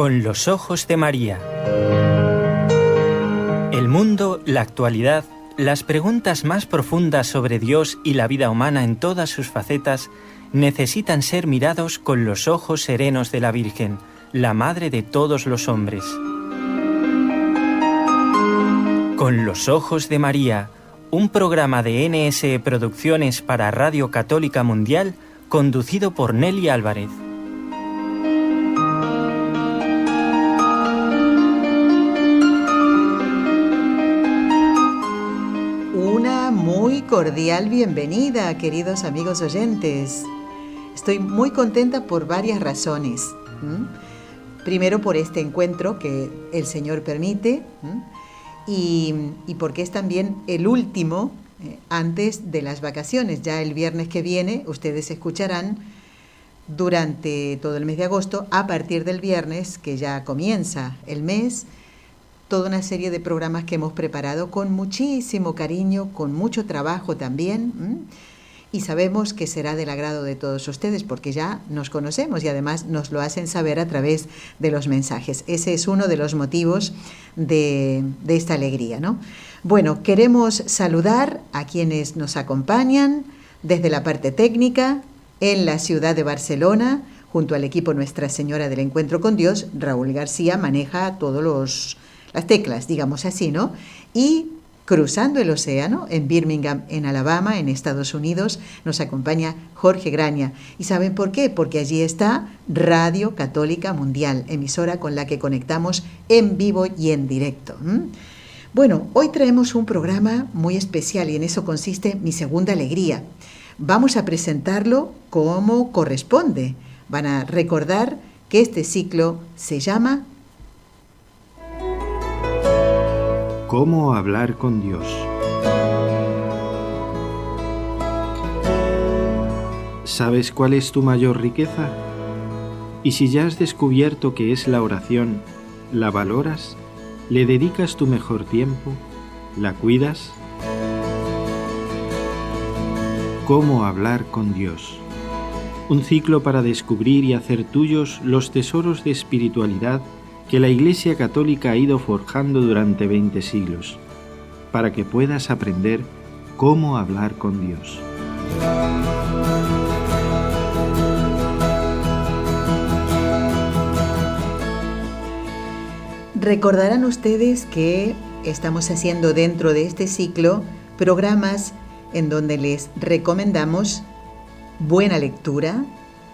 Con los ojos de María. El mundo, la actualidad, las preguntas más profundas sobre Dios y la vida humana en todas sus facetas necesitan ser mirados con los ojos serenos de la Virgen, la Madre de todos los hombres. Con los ojos de María, un programa de NSE Producciones para Radio Católica Mundial, conducido por Nelly Álvarez. Una muy cordial bienvenida, queridos amigos oyentes. Estoy muy contenta por varias razones. Primero, por este encuentro que el Señor permite, y porque es también el último antes de las vacaciones. Ya el viernes que viene ustedes escucharán durante todo el mes de agosto, a partir del viernes que ya comienza el mes, toda una serie de programas que hemos preparado con muchísimo cariño, con mucho trabajo también, y sabemos que será del agrado de todos ustedes porque ya nos conocemos y además nos lo hacen saber a través de los mensajes. Ese es uno de los motivos de esta alegría, ¿no? Bueno, queremos saludar a quienes nos acompañan desde la parte técnica en la ciudad de Barcelona, junto al equipo Nuestra Señora del Encuentro con Dios. Raúl García maneja todas las teclas, digamos así, ¿no? Y cruzando el océano, en Birmingham, en Alabama, en Estados Unidos, nos acompaña Jorge Graña. ¿Y saben por qué? Porque allí está Radio Católica Mundial, emisora con la que conectamos en vivo y en directo. Bueno, hoy traemos un programa muy especial y en eso consiste mi segunda alegría. Vamos a presentarlo como corresponde. Van a recordar que este ciclo se llama ¿Cómo hablar con Dios? ¿Sabes cuál es tu mayor riqueza? Y si ya has descubierto que es la oración, ¿la valoras? ¿Le dedicas tu mejor tiempo? ¿La cuidas? ¿Cómo hablar con Dios? Un ciclo para descubrir y hacer tuyos los tesoros de espiritualidad que la Iglesia Católica ha ido forjando durante 20 siglos, para que puedas aprender cómo hablar con Dios. Recordarán ustedes que estamos haciendo dentro de este ciclo programas en donde les recomendamos buena lectura,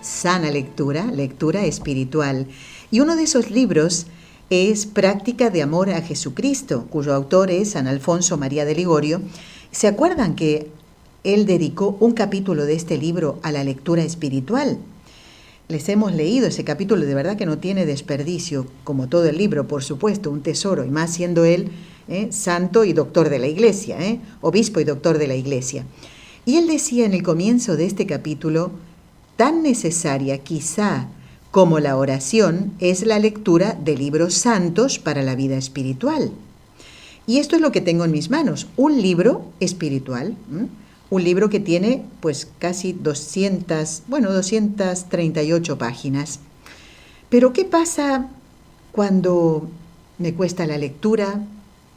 sana lectura, lectura espiritual. Y uno de esos libros es Práctica de Amor a Jesucristo, cuyo autor es San Alfonso María de Ligorio. ¿Se acuerdan que él dedicó un capítulo de este libro a la lectura espiritual? Les hemos leído ese capítulo, de verdad que no tiene desperdicio, como todo el libro, por supuesto, un tesoro, y más siendo él santo y doctor de la Iglesia, obispo y doctor de la Iglesia. Y él decía en el comienzo de este capítulo, tan necesaria quizá como la oración es la lectura de libros santos para la vida espiritual. Y esto es lo que tengo en mis manos, un libro espiritual, un libro que tiene pues casi 238 páginas. Pero ¿qué pasa cuando me cuesta la lectura,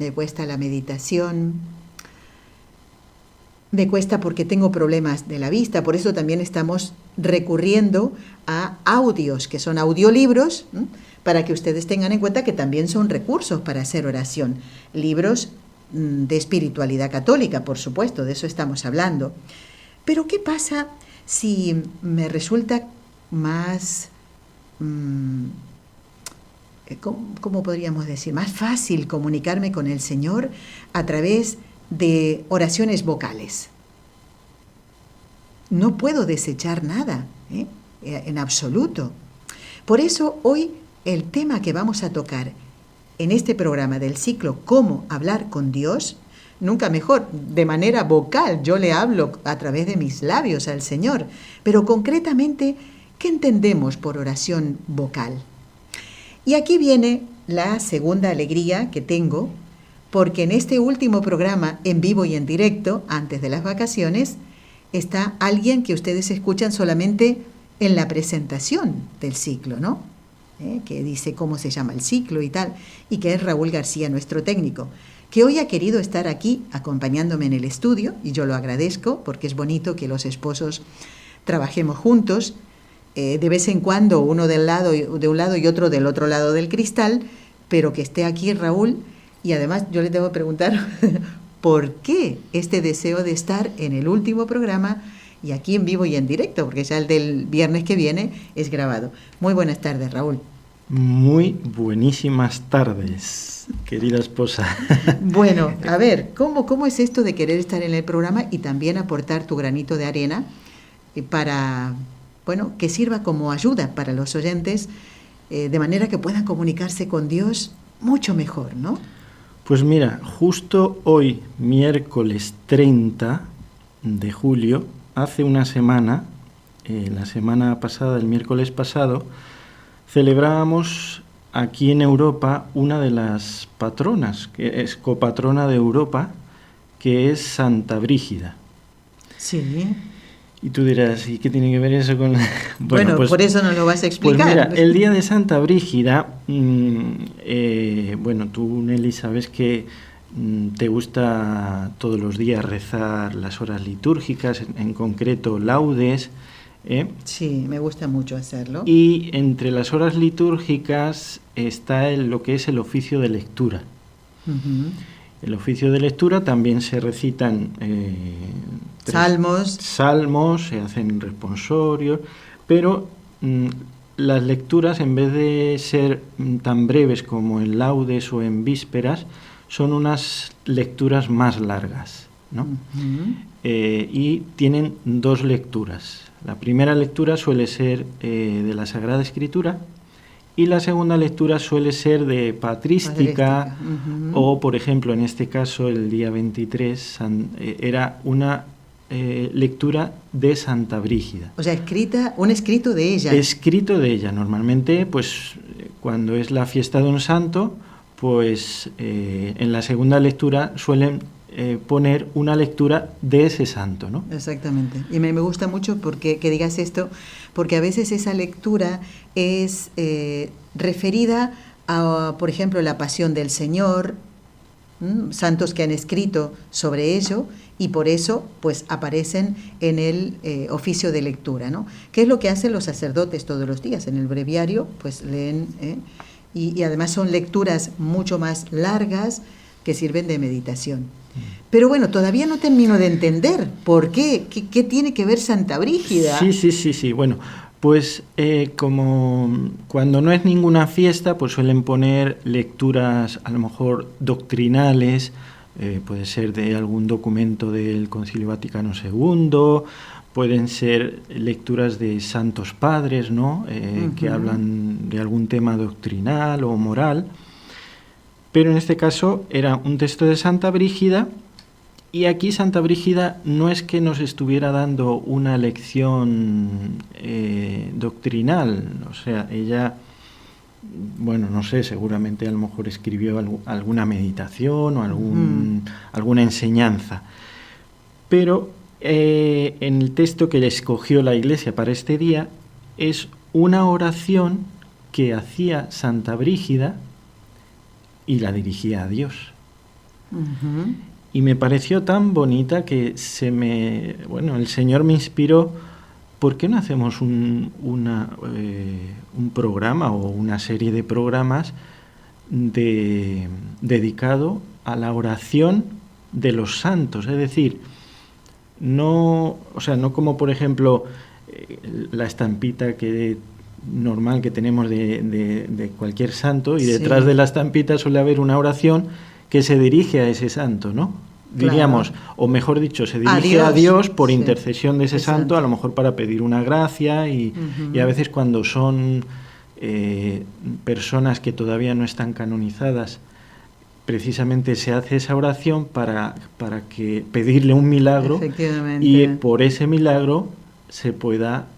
me cuesta la meditación? Me cuesta porque tengo problemas de la vista, por eso también estamos recurriendo a audios, que son audiolibros, para que ustedes tengan en cuenta que también son recursos para hacer oración. Libros de espiritualidad católica, por supuesto, de eso estamos hablando. Pero ¿qué pasa si me resulta más, ¿cómo podríamos decir? Más fácil comunicarme con el Señor a través de oraciones vocales? No puedo desechar nada, en absoluto. Por eso hoy el tema que vamos a tocar en este programa del ciclo Cómo hablar con Dios, nunca mejor, de manera vocal, yo le hablo a través de mis labios al Señor, pero concretamente, ¿qué entendemos por oración vocal? Y aquí viene la segunda alegría que tengo, porque en este último programa en vivo y en directo, antes de las vacaciones, está alguien que ustedes escuchan solamente en la presentación del ciclo, ¿no? que dice cómo se llama el ciclo y tal, y que es Raúl García, nuestro técnico, que hoy ha querido estar aquí acompañándome en el estudio, y yo lo agradezco porque es bonito que los esposos trabajemos juntos, de vez en cuando uno de un lado y otro del otro lado del cristal, pero que esté aquí Raúl. Y además yo le tengo que preguntar por qué este deseo de estar en el último programa y aquí en vivo y en directo, porque ya el del viernes que viene es grabado. Muy buenas tardes, Raúl. Muy buenísimas tardes, querida esposa. Bueno, a ver, ¿cómo es esto de querer estar en el programa y también aportar tu granito de arena para, bueno, que sirva como ayuda para los oyentes, de manera que puedan comunicarse con Dios mucho mejor, ¿no? Pues mira, justo hoy, miércoles 30 de julio, hace una semana, la semana pasada, el miércoles pasado, celebrábamos aquí en Europa una de las patronas, que es copatrona de Europa, que es Santa Brígida. Sí. Y tú dirás, ¿y qué tiene que ver eso con...? Bueno, pues, por eso nos lo vas a explicar. Pues mira, el día de Santa Brígida, bueno, tú, Nelly, sabes que te gusta todos los días rezar las horas litúrgicas, en concreto laudes. Sí, me gusta mucho hacerlo. Y entre las horas litúrgicas está lo que es el oficio de lectura. Uh-huh. El oficio de lectura también se recitan salmos, se hacen responsorios, pero las lecturas, en vez de ser tan breves como en laudes o en vísperas, son unas lecturas más largas, ¿no? Uh-huh. Y tienen dos lecturas. La primera lectura suele ser de la Sagrada Escritura, y la segunda lectura suele ser de patrística. Uh-huh. O, por ejemplo, en este caso, el día 23, era una lectura de Santa Brígida. O sea, un escrito de ella. Escrito de ella. Normalmente, pues, cuando es la fiesta de un santo, pues, en la segunda lectura suelen poner una lectura de ese santo, ¿no? Exactamente. Y me gusta mucho que digas esto, porque a veces esa lectura es referida a, por ejemplo, la Pasión del Señor, santos que han escrito sobre ello, y por eso pues aparecen en el oficio de lectura, ¿no? ¿Qué es lo que hacen los sacerdotes todos los días? En el breviario pues leen, y además son lecturas mucho más largas que sirven de meditación. Pero bueno, todavía no termino de entender por qué tiene que ver Santa Brígida. Sí. Bueno, pues como cuando no es ninguna fiesta, pues suelen poner lecturas a lo mejor doctrinales, puede ser de algún documento del Concilio Vaticano II, pueden ser lecturas de santos padres, ¿no? Uh-huh. Que hablan de algún tema doctrinal o moral. Pero en este caso era un texto de Santa Brígida, y aquí Santa Brígida no es que nos estuviera dando una lección doctrinal, o sea, ella, bueno, no sé, seguramente a lo mejor escribió alguna meditación o alguna enseñanza, pero en el texto que le escogió la Iglesia para este día es una oración que hacía Santa Brígida y la dirigía a Dios. Uh-huh. Y me pareció tan bonita que el Señor me inspiró. ¿Por qué no hacemos un programa o una serie de programas dedicado a la oración de los santos? Es decir, no como por ejemplo la estampita normal que tenemos de cualquier santo, y detrás de la estampita suele haber una oración que se dirige a ese santo, ¿no? Claro. Diríamos, o mejor dicho, se dirige a Dios por intercesión de ese santo, a lo mejor para pedir una gracia, y a veces cuando son personas que todavía no están canonizadas, precisamente se hace esa oración para que pedirle un milagro, y por ese milagro se pueda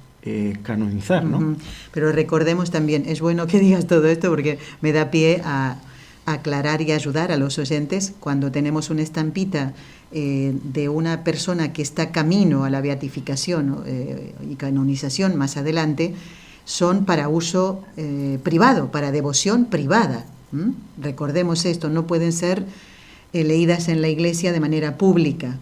canonizar, ¿no? Uh-huh. Pero recordemos también, es bueno que digas todo esto porque me da pie a aclarar y ayudar a los oyentes cuando tenemos una estampita de una persona que está camino a la beatificación y canonización más adelante. son para uso privado, para devoción privada. Recordemos esto, no pueden ser leídas en la iglesia de manera pública,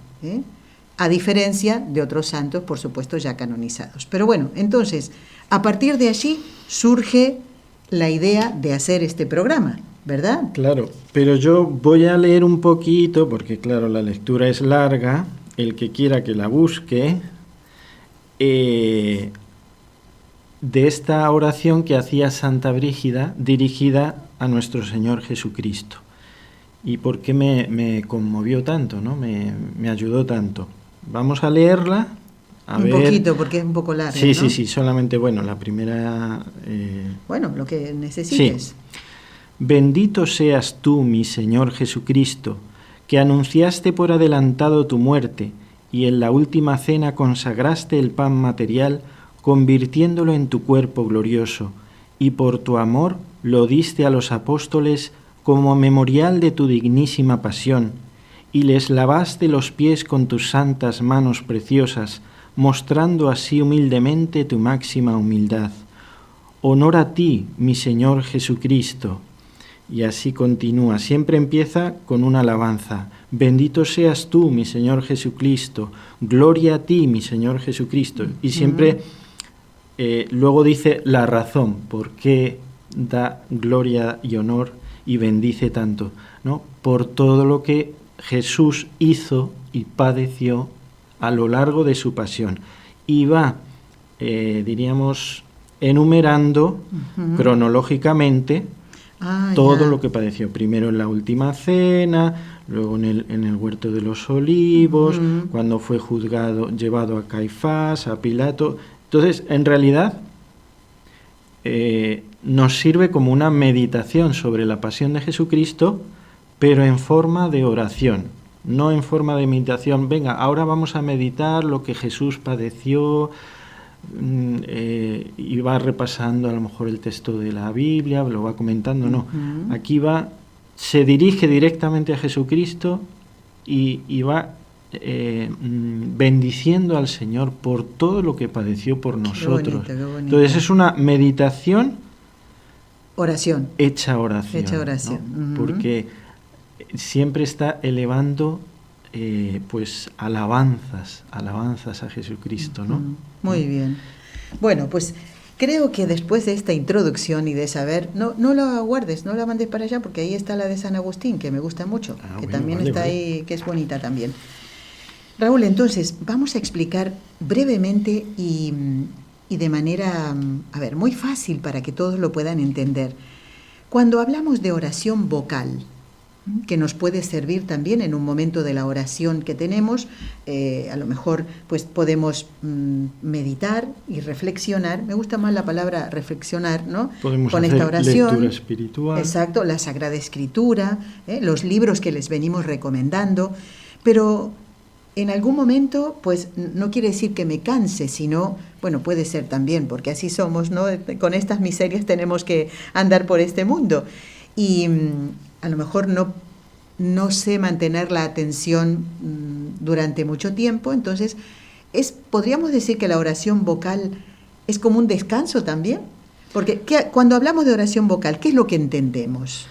a diferencia de otros santos, por supuesto, ya canonizados. Pero bueno, entonces, a partir de allí surge la idea de hacer este programa, ¿verdad? Claro, pero yo voy a leer un poquito, porque claro, la lectura es larga, el que quiera que la busque, de esta oración que hacía Santa Brígida, dirigida a nuestro Señor Jesucristo. ¿Y por qué me conmovió tanto, ¿no? Me ayudó tanto. Vamos a leerla. Un poquito, porque es un poco larga, Sí, ¿no? sí, solamente, bueno, la primera... Bueno, lo que necesites. Sí. Bendito seas tú, mi Señor Jesucristo, que anunciaste por adelantado tu muerte y en la última cena consagraste el pan material, convirtiéndolo en tu cuerpo glorioso, y por tu amor lo diste a los apóstoles como memorial de tu dignísima pasión, y les lavaste los pies con tus santas manos preciosas, mostrando así humildemente tu máxima humildad. Honor a ti, mi Señor Jesucristo. Y así continúa, siempre empieza con una alabanza. Bendito seas tú, mi Señor Jesucristo. Gloria a ti, mi Señor Jesucristo. Y siempre luego dice la razón, por qué da gloria y honor y bendice tanto, ¿no? Por todo lo que Jesús hizo y padeció a lo largo de su pasión. Y va, diríamos, enumerando cronológicamente todo lo que padeció. Primero en la última cena, luego en el huerto de los olivos, cuando fue juzgado, llevado a Caifás, a Pilato. Entonces, en realidad, nos sirve como una meditación sobre la pasión de Jesucristo, pero en forma de oración, no en forma de meditación. Venga, ahora vamos a meditar lo que Jesús padeció, y va repasando a lo mejor el texto de la Biblia, lo va comentando, no. Aquí se dirige directamente a Jesucristo y va bendiciendo al Señor por todo lo que padeció por nosotros. Qué bonito. Entonces es una meditación hecha oración, ¿no? Porque siempre está elevando pues alabanzas a Jesucristo, ¿no? Muy bien. Bueno, pues creo que después de esta introducción y de saber, no la guardes, no la mandes para allá, porque ahí está la de San Agustín, que me gusta mucho, que bueno, también está ahí, que es bonita también. Raúl, entonces, vamos a explicar brevemente y de manera, muy fácil para que todos lo puedan entender. Cuando hablamos de oración vocal, que nos puede servir también en un momento de la oración que tenemos, a lo mejor pues podemos meditar y reflexionar. Me gusta más la palabra reflexionar, ¿no? Podemos con hacer esta oración, lectura espiritual. Exacto, la Sagrada Escritura, los libros que les venimos recomendando, pero en algún momento, pues no quiere decir que me canse, sino, bueno, puede ser también, porque así somos, ¿no? Con estas miserias tenemos que andar por este mundo. Y a lo mejor no sé mantener la atención durante mucho tiempo, entonces podríamos decir que la oración vocal es como un descanso también, porque cuando hablamos de oración vocal, ¿qué es lo que entendemos?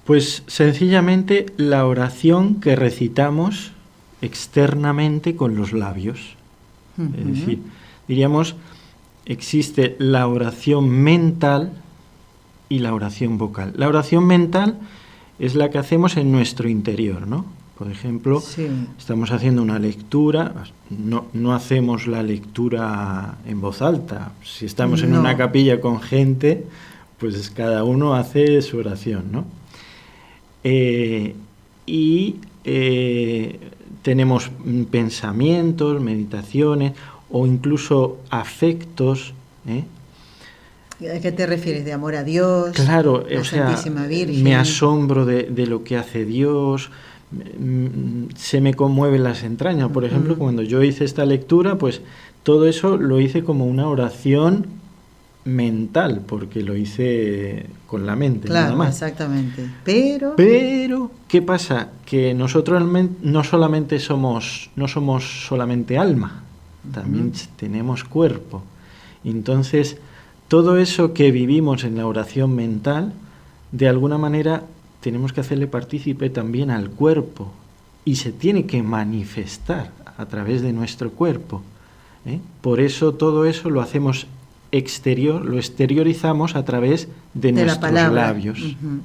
Pues sencillamente la oración que recitamos externamente con los labios. Es decir, diríamos, existe la oración mental y la oración vocal. La oración mental es la que hacemos en nuestro interior, ¿no? Por ejemplo, estamos haciendo una lectura, no hacemos la lectura en voz alta. Si estamos en una capilla con gente, pues cada uno hace su oración, ¿no? Tenemos pensamientos, meditaciones o incluso afectos, ¿A qué te refieres? ¿De amor a Dios? Claro, la Santísima Virgen. Me asombro de lo que hace Dios, se me conmueven las entrañas. Por ejemplo, cuando yo hice esta lectura, pues todo eso lo hice como una oración mental, porque lo hice con la mente, claro, nada más. Exactamente. Pero, ¿qué pasa? Que nosotros no somos solamente alma, también tenemos cuerpo. Entonces, todo eso que vivimos en la oración mental, de alguna manera tenemos que hacerle partícipe también al cuerpo y se tiene que manifestar a través de nuestro cuerpo. Por eso todo eso lo hacemos exterior, lo exteriorizamos a través de nuestros labios.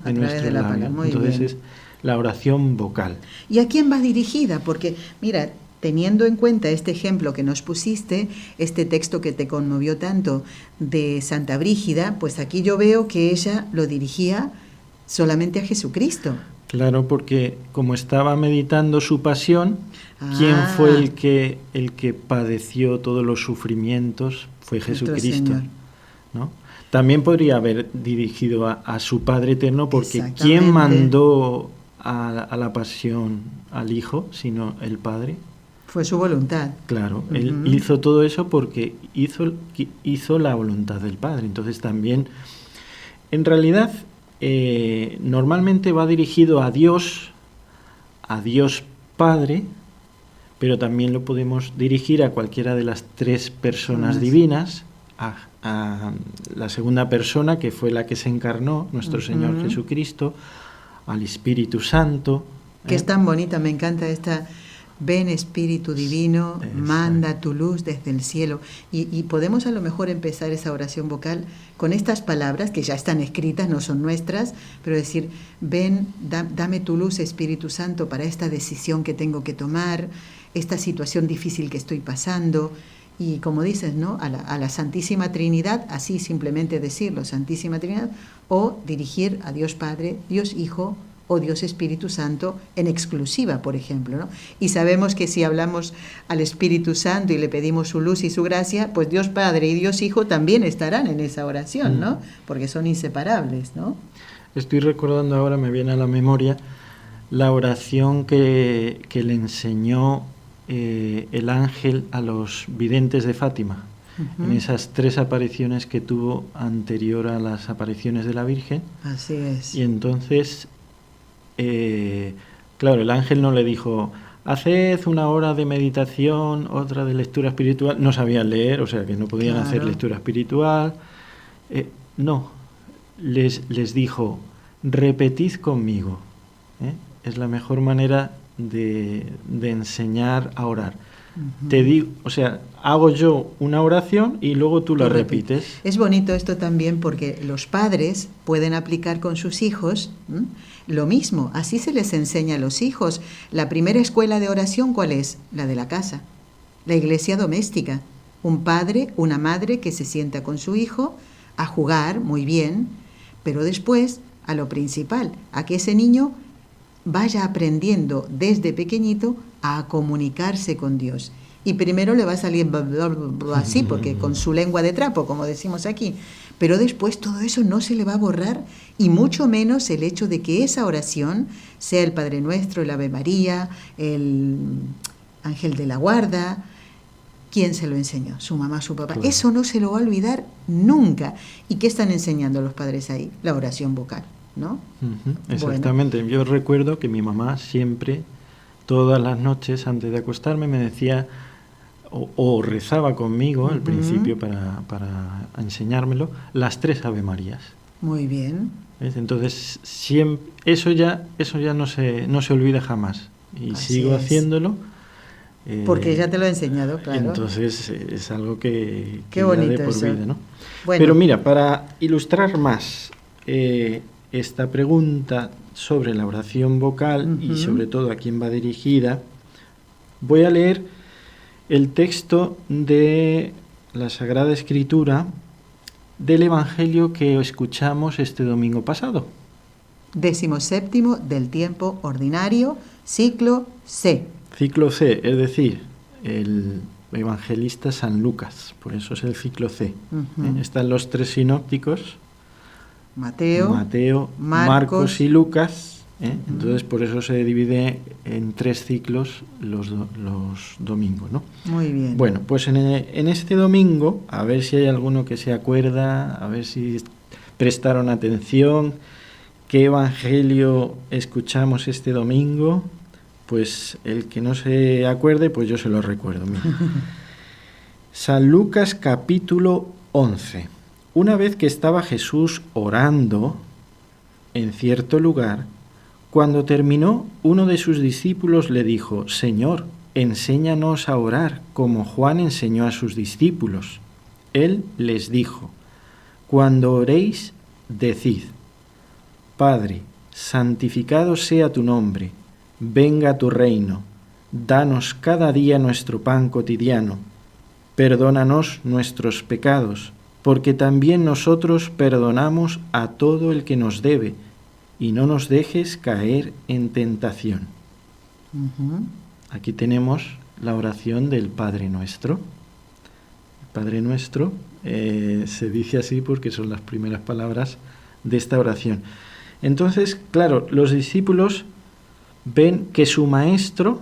A través de la palabra. Muy Entonces bien. es la oración vocal. ¿Y a quién va dirigida? Porque, mira, teniendo en cuenta este ejemplo que nos pusiste, este texto que te conmovió tanto de Santa Brígida, pues aquí yo veo que ella lo dirigía solamente a Jesucristo. Claro, porque como estaba meditando su pasión, ¿quién fue el que padeció todos los sufrimientos? Fue Jesucristo, ¿no? También podría haber dirigido a su Padre Eterno, porque ¿quién mandó a la pasión al Hijo, sino el Padre? Fue su voluntad. Claro, él hizo todo eso porque hizo la voluntad del Padre. Entonces también, en realidad, normalmente va dirigido a Dios Padre, pero también lo podemos dirigir a cualquiera de las tres personas divinas, a la segunda persona, que fue la que se encarnó, nuestro Señor Jesucristo, al Espíritu Santo. Que es tan bonita, me encanta esta: ven Espíritu Divino, Exacto. Manda tu luz desde el cielo. Y podemos a lo mejor empezar esa oración vocal con estas palabras que ya están escritas, no son nuestras, pero decir: ven, dame tu luz, Espíritu Santo, para esta decisión que tengo que tomar, esta situación difícil que estoy pasando. Y como dices, ¿no? A la Santísima Trinidad, así simplemente decirlo, Santísima Trinidad, o dirigir a Dios Padre, Dios Hijo o Dios Espíritu Santo en exclusiva, por ejemplo, ¿no? Y sabemos que si hablamos al Espíritu Santo y le pedimos su luz y su gracia, pues Dios Padre y Dios Hijo también estarán en esa oración, ¿no? Porque son inseparables, ¿no? Estoy recordando ahora, me viene a la memoria, la oración que le enseñó el ángel a los videntes de Fátima, en esas 3 apariciones que tuvo anterior a las apariciones de la Virgen. Así es. Y entonces, claro, el ángel no le dijo: haced 1 hora de meditación, otra de lectura espiritual. No sabían leer, o sea que no podían hacer lectura espiritual. No, les dijo: repetid conmigo. Es la mejor manera de enseñar a orar. Te digo, o sea, hago yo una oración y luego tú la repites. Es bonito esto también, porque los padres pueden aplicar con sus hijos lo mismo. Así se les enseña a los hijos. La primera escuela de oración, ¿cuál es? La de la casa, la iglesia doméstica. Un padre, una madre que se sienta con su hijo a jugar, muy bien, pero después a lo principal, a que ese niño vaya aprendiendo desde pequeñito a comunicarse con Dios. Y primero le va a salir así, porque con su lengua de trapo, como decimos aquí. Pero después todo eso no se le va a borrar, y mucho menos el hecho de que esa oración sea el Padre Nuestro, el Ave María, el Ángel de la Guarda. ¿Quién se lo enseñó? Su mamá, su papá. Claro. Eso no se lo va a olvidar nunca. ¿Y qué están enseñando los padres ahí? La oración vocal, ¿no? Exactamente. Bueno. Yo recuerdo que mi mamá siempre, todas las noches antes de acostarme, me decía o rezaba conmigo al principio para enseñármelo, las 3 Ave Marías. Muy bien. ¿Ves? Entonces siempre, eso ya no se olvida jamás. Y así sigo haciéndolo. Porque ya te lo he enseñado, claro. Entonces es algo que bonito de por eso. vida, ¿no? Bueno. Pero mira, para ilustrar más esta pregunta sobre la oración vocal y sobre todo a quién va dirigida, voy a leer el texto de la Sagrada Escritura del Evangelio que escuchamos este domingo pasado. 17º del tiempo ordinario, ciclo C. Ciclo C, es decir, el evangelista San Lucas, por eso es el ciclo C. Están los 3 sinópticos, Mateo, Marcos y Lucas. Entonces por eso se divide en 3 ciclos los domingos, ¿no? Muy bien. Bueno, pues en este domingo, a ver si hay alguno que se acuerda, a ver si prestaron atención, qué evangelio escuchamos este domingo. Pues el que no se acuerde, pues yo se lo recuerdo. Mira. San Lucas capítulo 11. Una vez que estaba Jesús orando en cierto lugar, cuando terminó, uno de sus discípulos le dijo: Señor, enséñanos a orar, como Juan enseñó a sus discípulos. Él les dijo: Cuando oréis, decid: Padre, santificado sea tu nombre, venga tu reino, danos cada día nuestro pan cotidiano, perdónanos nuestros pecados, porque también nosotros perdonamos a todo el que nos debe, y no nos dejes caer en tentación. Aquí tenemos la oración del Padre Nuestro. El Padre Nuestro se dice así porque son las primeras palabras de esta oración. Entonces, claro, los discípulos ven que su maestro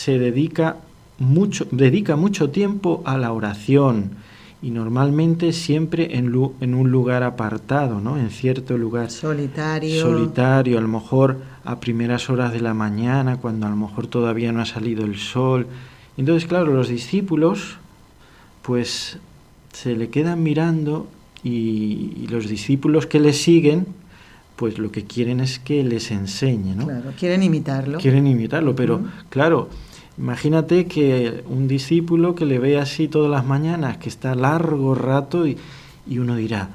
dedica mucho tiempo a la oración, y normalmente siempre en un lugar apartado, ¿no? En cierto lugar solitario, a lo mejor a primeras horas de la mañana, cuando a lo mejor todavía no ha salido el sol. Entonces, claro, los discípulos pues se le quedan mirando, y los discípulos que le siguen pues lo que quieren es que les enseñe, ¿no? Claro, quieren imitarlo, pero claro, imagínate que un discípulo que le ve así todas las mañanas, que está largo rato, y uno dirá: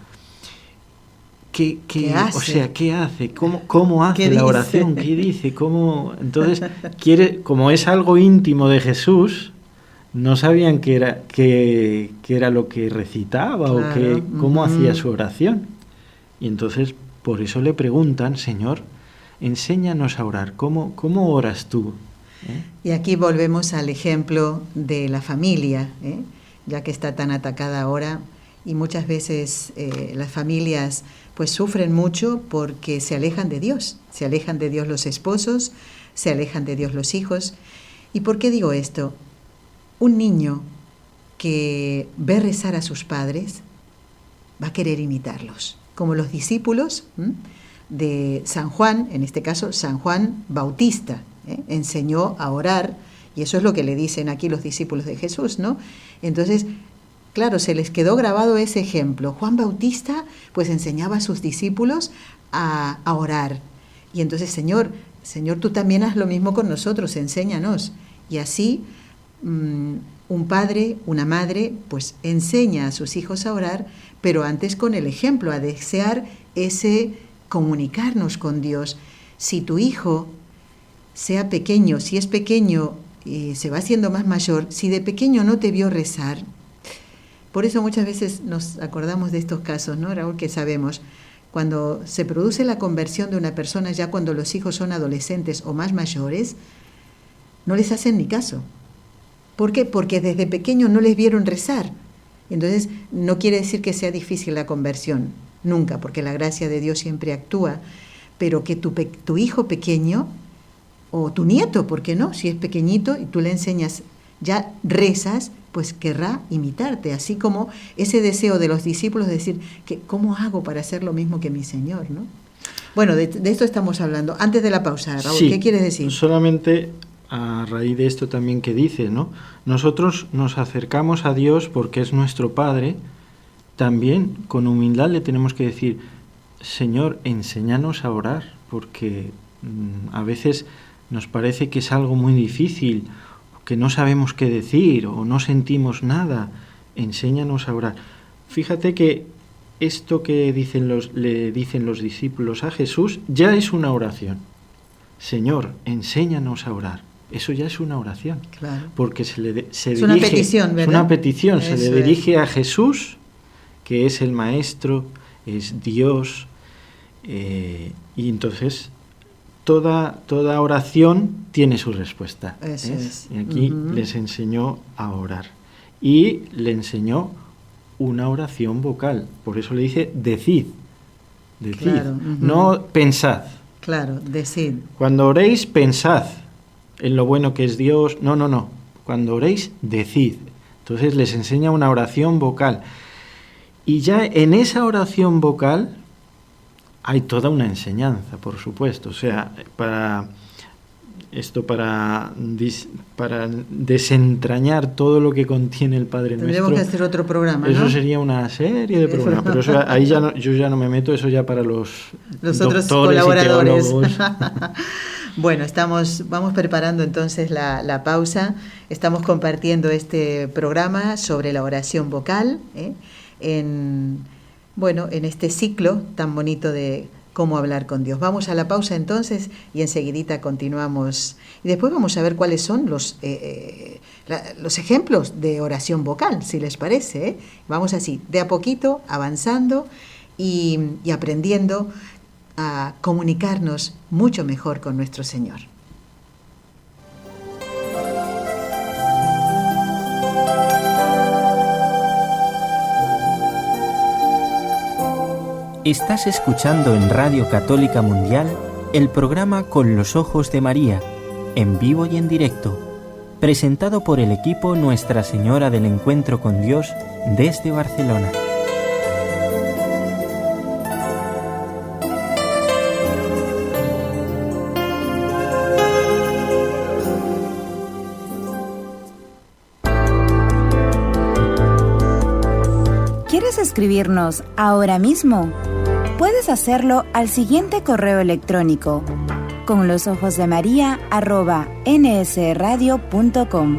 ¿Qué hace? O sea, ¿qué hace? ¿Cómo hace la oración? ¿Qué dice? ¿Cómo? Entonces, como es algo íntimo de Jesús, no sabían qué era lo que recitaba, claro, o cómo hacía su oración. Y entonces, por eso le preguntan: Señor, enséñanos a orar. ¿Cómo oras tú? Y aquí volvemos al ejemplo de la familia, ya que está tan atacada ahora, y muchas veces las familias pues sufren mucho porque se alejan de Dios los esposos, se alejan de Dios los hijos. ¿Y por qué digo esto? Un niño que ve rezar a sus padres va a querer imitarlos, como los discípulos de San Juan, en este caso San Juan Bautista, enseñó a orar, y eso es lo que le dicen aquí los discípulos de Jesús, ¿no? Entonces, claro, se les quedó grabado ese ejemplo. Juan Bautista pues enseñaba a sus discípulos a orar, y entonces, Señor, tú también haz lo mismo con nosotros, enséñanos. Y así un padre, una madre, pues enseña a sus hijos a orar, pero antes con el ejemplo, a desear ese comunicarnos con Dios. Si tu hijo sea pequeño, si es pequeño y se va haciendo más mayor, si de pequeño no te vio rezar, por eso muchas veces nos acordamos de estos casos, ¿no, Raúl? Que sabemos, cuando se produce la conversión de una persona, ya cuando los hijos son adolescentes o más mayores, no les hacen ni caso. ¿Por qué? Porque desde pequeños no les vieron rezar. Entonces, no quiere decir que sea difícil la conversión, nunca, porque la gracia de Dios siempre actúa, pero que tu hijo pequeño, o tu nieto, ¿por qué no? Si es pequeñito y tú le enseñas, ya rezas, pues querrá imitarte, así como ese deseo de los discípulos de decir, que ¿cómo hago para hacer lo mismo que mi Señor, ¿no? Bueno, de esto estamos hablando. Antes de la pausa, Raúl, sí, ¿qué quieres decir? Solamente a raíz de esto también que dices, ¿no? Nosotros nos acercamos a Dios porque es nuestro Padre. También con humildad le tenemos que decir: Señor, enséñanos a orar, porque a veces nos parece que es algo muy difícil, que no sabemos qué decir o no sentimos nada. Enséñanos a orar. Fíjate que esto que le dicen los discípulos a Jesús ya es una oración. Señor, enséñanos a orar. Eso ya es una oración. Claro. Porque se dirige, una petición, ¿verdad? Es una petición, Eso se le dirige a Jesús, que es el Maestro, es Dios, y entonces toda oración tiene su respuesta. Eso es. Y aquí les enseñó a orar. Y le enseñó una oración vocal. Por eso le dice: decid. Claro, no pensad. Claro, decid. Cuando oréis, pensad en lo bueno que es Dios. No. Cuando oréis, decid. Entonces les enseña una oración vocal. Y ya en esa oración vocal hay toda una enseñanza, por supuesto. O sea, esto para desentrañar todo lo que contiene el Padre Nuestro. Tendremos que hacer otro programa, ¿no? Eso sería una serie de programas, pero eso, ahí ya no, yo ya no me meto, eso ya para los otros colaboradores. Bueno, vamos preparando entonces la pausa. Estamos compartiendo este programa sobre la oración vocal, en este ciclo tan bonito de cómo hablar con Dios. Vamos a la pausa entonces y enseguidita continuamos. Y después vamos a ver cuáles son los ejemplos de oración vocal, si les parece. Vamos así, de a poquito, avanzando y aprendiendo a comunicarnos mucho mejor con nuestro Señor. Estás escuchando en Radio Católica Mundial el programa Con los Ojos de María, en vivo y en directo, presentado por el equipo Nuestra Señora del Encuentro con Dios desde Barcelona. ¿Quieres escribirnos ahora mismo? Puedes hacerlo al siguiente correo electrónico: conlosojosdemaria@nsradio.com.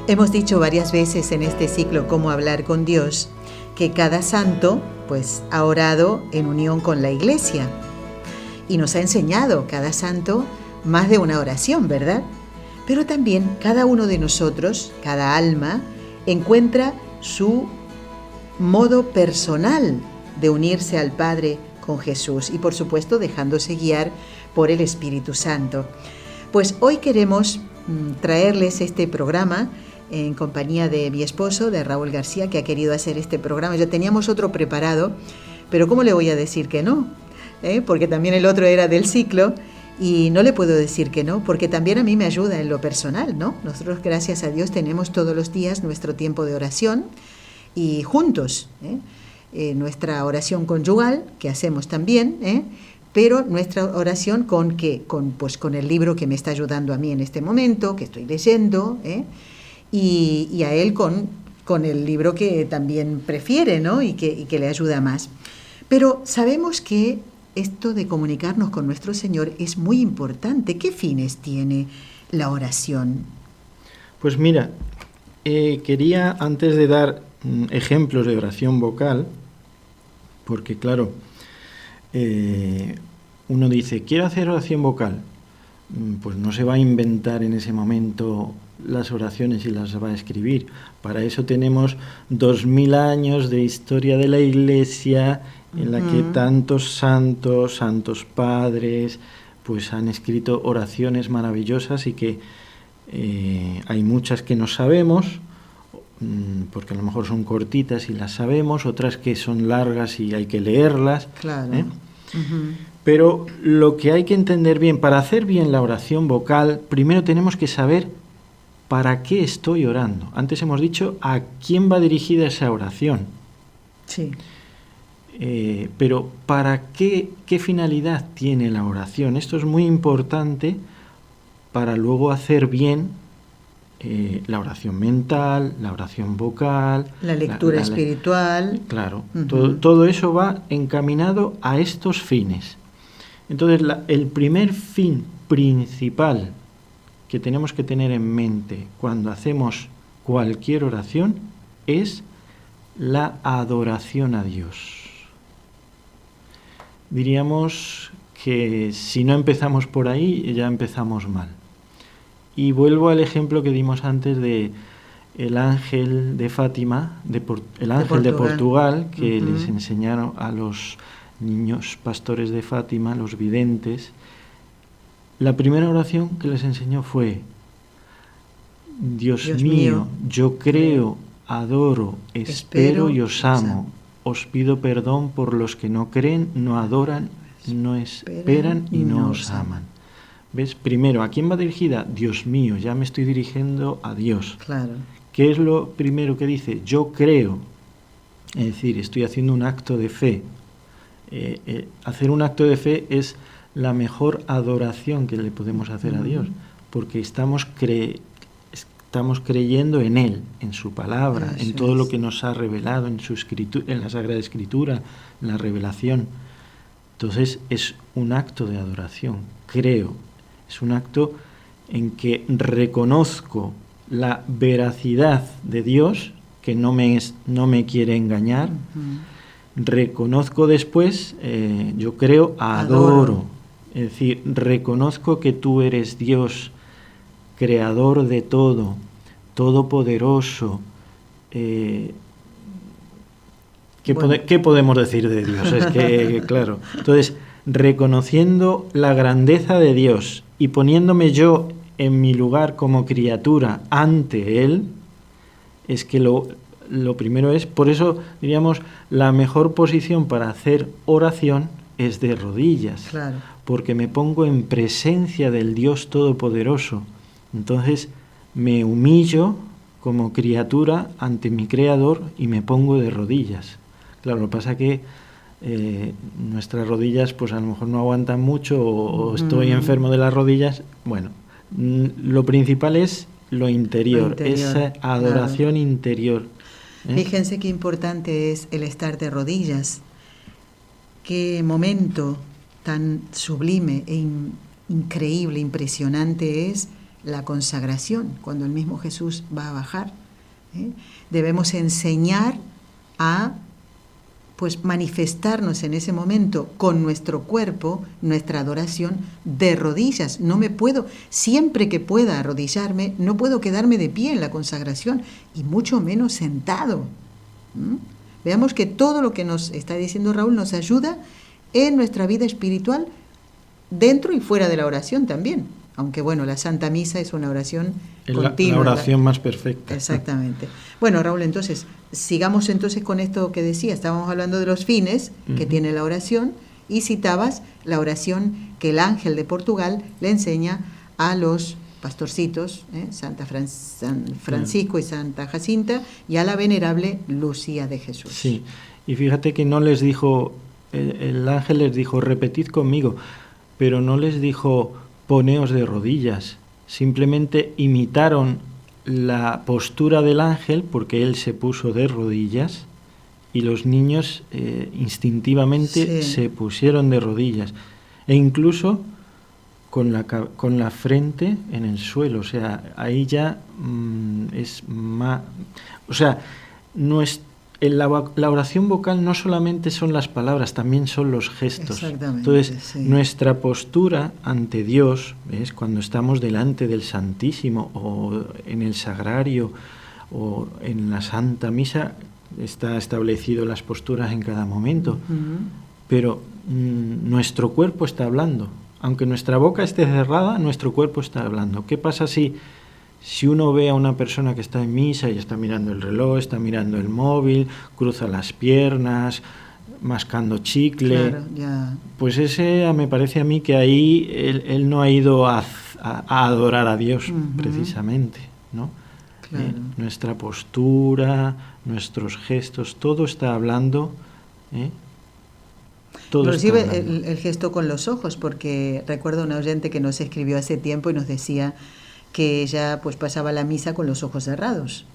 Hemos dicho varias veces en este ciclo Cómo hablar con Dios que cada santo pues ha orado en unión con la Iglesia y nos ha enseñado cada santo más de una oración, ¿verdad? Pero también cada uno de nosotros, cada alma, encuentra su modo personal de unirse al Padre con Jesús y por supuesto dejándose guiar por el Espíritu Santo. Pues hoy queremos traerles este programa en compañía de mi esposo, de Raúl García, que ha querido hacer este programa. Ya teníamos otro preparado, pero ¿cómo le voy a decir que no? Porque también el otro era del ciclo y no le puedo decir que no, porque también a mí me ayuda en lo personal, ¿no? Nosotros, gracias a Dios, tenemos todos los días nuestro tiempo de oración y juntos, nuestra oración conyugal, que hacemos también, pero nuestra oración con el libro que me está ayudando a mí en este momento, que estoy leyendo, y a él con el libro que también prefiere, ¿no? y que le ayuda más. Pero sabemos que esto de comunicarnos con nuestro Señor es muy importante. ¿Qué fines tiene la oración? Pues mira, quería, antes de dar ejemplos de oración vocal, porque claro, uno dice, quiero hacer oración vocal, pues no se va a inventar en ese momento las oraciones y las va a escribir. Para eso tenemos 2000 años de historia de la Iglesia en la que tantos santos padres, pues han escrito oraciones maravillosas y que hay muchas que no sabemos, porque a lo mejor son cortitas y las sabemos, otras que son largas y hay que leerlas. Claro. Pero lo que hay que entender bien, para hacer bien la oración vocal, primero tenemos que saber ¿para qué estoy orando? Antes hemos dicho a quién va dirigida esa oración. Sí. Pero ¿para qué finalidad tiene la oración? Esto es muy importante para luego hacer bien la oración mental, la oración vocal, la lectura espiritual. Claro, todo eso va encaminado a estos fines. Entonces, el primer fin principal que tenemos que tener en mente cuando hacemos cualquier oración es la adoración a Dios. Diríamos que si no empezamos por ahí, ya empezamos mal. Y vuelvo al ejemplo que dimos antes de el ángel de Fátima, el ángel de Portugal, que les enseñaron a los niños pastores de Fátima, los videntes. La primera oración que les enseñó fue: Dios mío, yo creo, adoro, espero y os amo. Os pido perdón por los que no creen, no adoran, no esperan y no os aman. ¿Ves? Primero, ¿a quién va dirigida? Dios mío, ya me estoy dirigiendo a Dios. Claro. ¿Qué es lo primero que dice? Yo creo. Es decir, estoy haciendo un acto de fe. Hacer un acto de fe es la mejor adoración que le podemos hacer a Dios, porque estamos creyendo en Él, en su palabra, en todo lo que nos ha revelado, en su escritura, en la Sagrada Escritura, en la revelación. Entonces es un acto de adoración, creo. Es un acto en que reconozco la veracidad de Dios, que no me quiere engañar. Reconozco después, yo creo, adoro. Es decir, reconozco que tú eres Dios, creador de todo, todopoderoso. ¿Qué podemos decir de Dios? Es que, claro. Entonces, reconociendo la grandeza de Dios y poniéndome yo en mi lugar como criatura ante Él, es que lo primero es, por eso diríamos, la mejor posición para hacer oración es de rodillas, claro, porque me pongo en presencia del Dios Todopoderoso. Entonces me humillo como criatura ante mi Creador y me pongo de rodillas. Claro, lo que pasa es que nuestras rodillas pues a lo mejor no aguantan mucho o estoy enfermo de las rodillas. Bueno, lo principal es lo interior, esa adoración interior. Fíjense qué importante es el estar de rodillas. Qué momento tan sublime e increíble, impresionante es la consagración, cuando el mismo Jesús va a bajar. Debemos enseñar a pues manifestarnos en ese momento con nuestro cuerpo, nuestra adoración de rodillas. No me puedo, siempre que pueda arrodillarme, no puedo quedarme de pie en la consagración y mucho menos sentado. Veamos que todo lo que nos está diciendo Raúl nos ayuda en nuestra vida espiritual, dentro y fuera de la oración también. Aunque bueno, la Santa Misa es una oración continua. La oración más perfecta. Exactamente. Bueno, Raúl, entonces, sigamos entonces con esto que decía. Estábamos hablando de los fines que tiene la oración y citabas la oración que el ángel de Portugal le enseña a los pastorcitos, San Francisco y Santa Jacinta, y a la venerable Lucía de Jesús. Sí, y fíjate que no les dijo, el ángel les dijo, repetid conmigo, pero no les dijo, poneos de rodillas. Simplemente imitaron la postura del ángel, porque él se puso de rodillas, y los niños instintivamente se pusieron de rodillas, e incluso con la frente en el suelo. O sea, ahí ya es más... O sea, la oración vocal no solamente son las palabras, también son los gestos. Entonces, nuestra postura ante Dios, ¿ves? Cuando estamos delante del Santísimo o en el Sagrario o en la Santa Misa, está establecido las posturas en cada momento, pero nuestro cuerpo está hablando. Aunque nuestra boca esté cerrada, nuestro cuerpo está hablando. ¿Qué pasa si uno ve a una persona que está en misa y está mirando el reloj, está mirando el móvil, cruza las piernas, mascando chicle? Claro, ya. Pues ese me parece a mí que ahí él no ha ido a adorar a Dios precisamente, ¿no? Claro. Nuestra postura, nuestros gestos, todo está hablando, Inclusive el gesto con los ojos, porque recuerdo una oyente que nos escribió hace tiempo y nos decía que ella pues pasaba la misa con los ojos cerrados.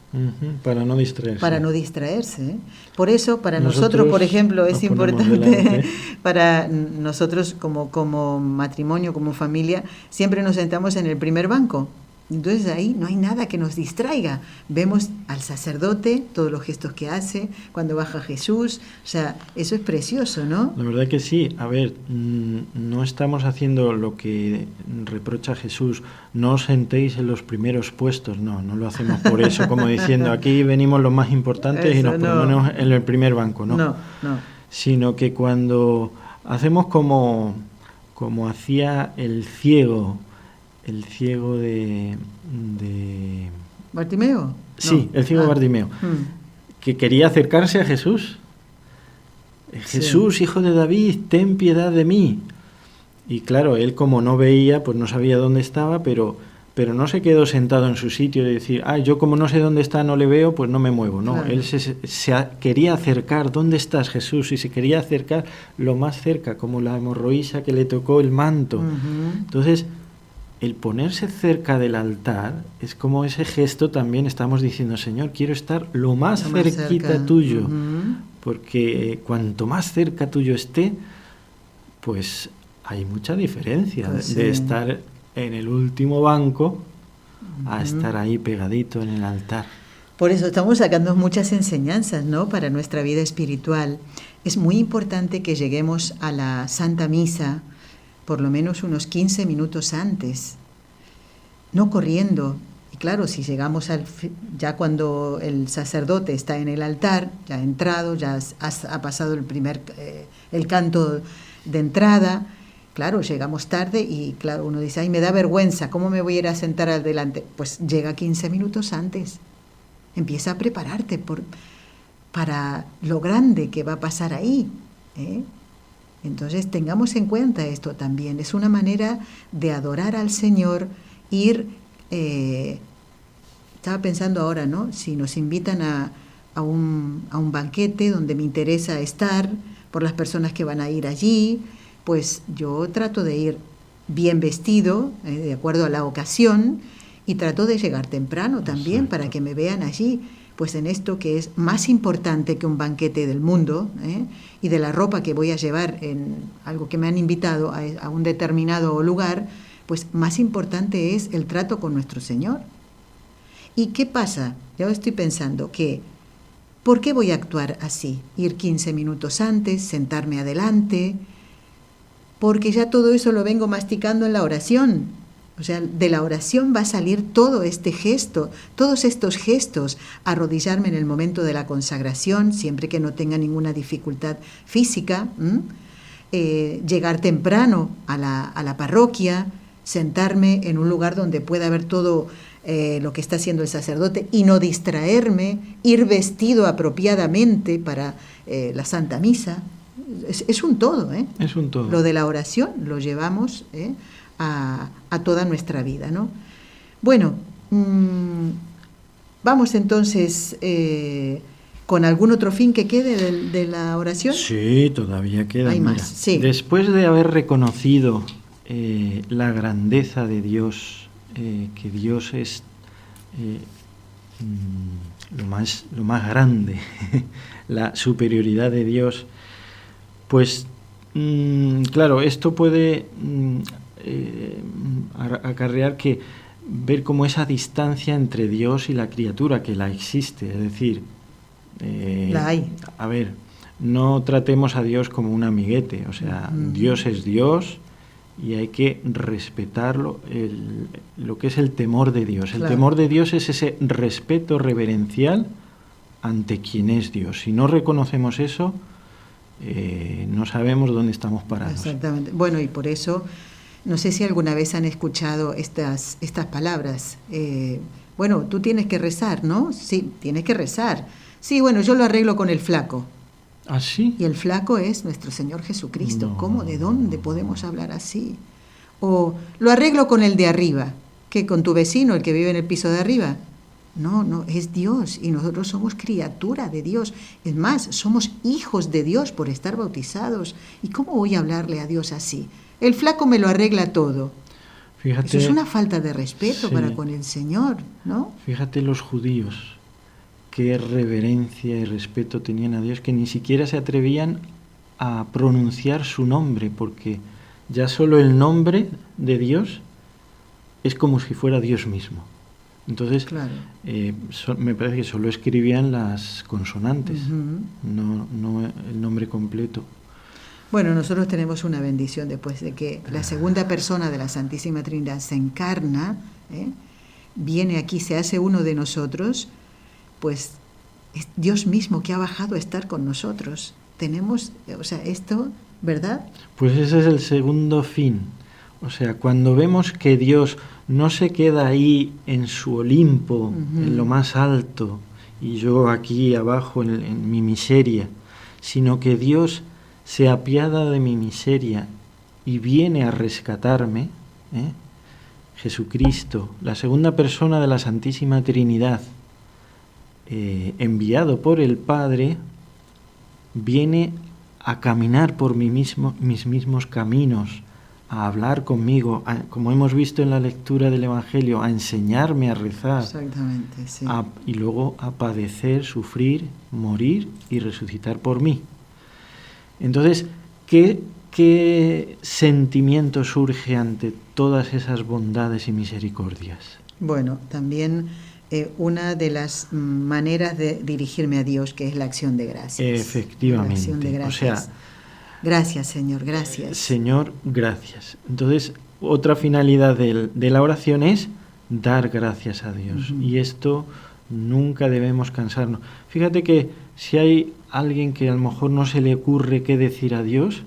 Para no distraerse. Para no distraerse. Por eso, para nosotros, por ejemplo, es importante, para nosotros como matrimonio, como familia, siempre nos sentamos en el primer banco. Entonces ahí no hay nada que nos distraiga. Vemos al sacerdote, todos los gestos que hace, cuando baja Jesús. O sea, eso es precioso, ¿no? La verdad que sí. A ver, no estamos haciendo lo que reprocha Jesús. No os sentéis en los primeros puestos. No lo hacemos por eso, como diciendo, aquí venimos los más importantes eso, y nos ponemos en el primer banco. No. Sino que cuando hacemos como hacía el ciego de ¿Bartimeo? Sí, el ciego Bartimeo, que quería acercarse a Jesús. Jesús, hijo de David, ten piedad de mí. Y claro, él como no veía, pues no sabía dónde estaba, pero no se quedó sentado en su sitio de decir, yo como no sé dónde está, no le veo, pues no me muevo. No, Claro. él quería acercar, ¿dónde estás, Jesús? Y se quería acercar lo más cerca, como la hemorroísa que le tocó el manto. Ujú. Entonces, el ponerse cerca del altar es como ese gesto también estamos diciendo, Señor, quiero estar lo más Lo más cerquita cerca. tuyo, Ujú. porque cuanto más cerca tuyo esté, pues hay mucha diferencia Pues de sí. estar en el último banco a Ujú. estar ahí pegadito en el altar. Por eso estamos sacando muchas enseñanzas, ¿no?, para nuestra vida espiritual. Es muy importante que lleguemos a la Santa Misa por lo menos unos 15 minutos antes, no corriendo. Y claro, si llegamos ya cuando el sacerdote está en el altar, ya ha entrado, ya ha pasado el canto de entrada, claro, llegamos tarde y claro, uno dice, ay, me da vergüenza, ¿cómo me voy a ir a sentar adelante? Pues llega 15 minutos antes. Empieza a prepararte para lo grande que va a pasar ahí, ¿eh? Entonces tengamos en cuenta esto también. Es una manera de adorar al Señor, estaba pensando ahora, ¿no? Si nos invitan a un banquete donde me interesa estar, por las personas que van a ir allí, pues yo trato de ir bien vestido, de acuerdo a la ocasión, y trato de llegar temprano también. Exacto. Para que me vean allí, pues en esto que es más importante que un banquete del mundo, y de la ropa que voy a llevar en algo que me han invitado a un determinado lugar, pues más importante es el trato con nuestro Señor. ¿Y qué pasa? Yo estoy pensando que, ¿por qué voy a actuar así? Ir 15 minutos antes, sentarme adelante, porque ya todo eso lo vengo masticando en la oración. O sea, de la oración va a salir todo este gesto, todos estos gestos, arrodillarme en el momento de la consagración, siempre que no tenga ninguna dificultad física, llegar temprano a la parroquia, sentarme en un lugar donde pueda ver todo lo que está haciendo el sacerdote y no distraerme, ir vestido apropiadamente para la Santa Misa. Es un todo, ¿eh? Es un todo. Lo de la oración lo llevamos a toda nuestra vida, ¿no? Bueno, vamos entonces con algún otro fin que quede de la oración. Sí, todavía queda. Hay más, mira, sí. Después de haber reconocido la grandeza de Dios, que Dios es lo más grande, la superioridad de Dios, pues claro, esto puede acarrear que ver como esa distancia entre Dios y la criatura, que la existe, es decir, la hay. A ver, no tratemos a Dios como un amiguete, o sea, Dios es Dios y hay que respetarlo, lo que es el temor de Dios. El temor de Dios es ese respeto reverencial ante quien es Dios. Si no reconocemos eso, no sabemos dónde estamos parados. Exactamente. Bueno, y por eso, no sé si alguna vez han escuchado estas palabras. Bueno, tú tienes que rezar, ¿no? Sí, tienes que rezar. Sí, bueno, yo lo arreglo con el flaco. ¿Ah, sí? Y el flaco es nuestro Señor Jesucristo. No. ¿Cómo? ¿De dónde podemos hablar así? O lo arreglo con el de arriba. ¿Qué? ¿Con tu vecino, el que vive en el piso de arriba? No, es Dios y nosotros somos criatura de Dios. Es más, somos hijos de Dios por estar bautizados. ¿Y cómo voy a hablarle a Dios así? El flaco me lo arregla todo. Fíjate, eso es una falta de respeto, sí, para con el Señor, ¿no? Fíjate los judíos, qué reverencia y respeto tenían a Dios, que ni siquiera se atrevían a pronunciar su nombre, porque ya solo el nombre de Dios es como si fuera Dios mismo. Entonces, claro. Me parece que solo escribían las consonantes, no el nombre completo. Bueno, nosotros tenemos una bendición después de que la segunda persona de la Santísima Trinidad se encarna, viene aquí, se hace uno de nosotros, pues es Dios mismo que ha bajado a estar con nosotros. Tenemos, o sea, esto, ¿verdad? Pues ese es el segundo fin. O sea, cuando vemos que Dios no se queda ahí en su Olimpo, en lo más alto, y yo aquí abajo en mi miseria, sino que Dios se apiada de mi miseria y viene a rescatarme, Jesucristo, la segunda persona de la Santísima Trinidad, enviado por el Padre, viene a caminar por mis mismos caminos, a hablar conmigo, como hemos visto en la lectura del Evangelio, a enseñarme a rezar. Exactamente, sí. Y luego a padecer, sufrir, morir y resucitar por mí. Entonces, ¿qué sentimiento surge ante todas esas bondades y misericordias? Bueno, también una de las maneras de dirigirme a Dios, que es la acción de gracias. Efectivamente. La acción de gracias. O sea, gracias, Señor, gracias. Señor, gracias. Entonces, otra finalidad de la oración es dar gracias a Dios. Uh-huh. Y esto nunca debemos cansarnos. Fíjate que si hay alguien que a lo mejor no se le ocurre qué decir a Dios,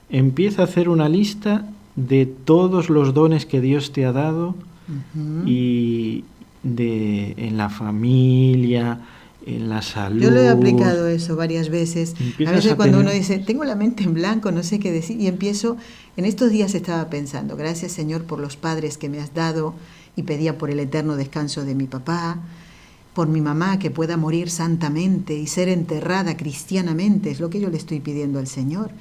empieza a hacer una lista de todos los dones que Dios te ha dado, uh-huh, y en la familia, en la salud. Yo lo he aplicado eso varias veces. A veces cuando uno dice, tengo la mente en blanco, no sé qué decir, y empiezo, en estos días estaba pensando, gracias Señor por los padres que me has dado, y pedía por el eterno descanso de mi papá, por mi mamá que pueda morir santamente y ser enterrada cristianamente, es lo que yo le estoy pidiendo al Señor.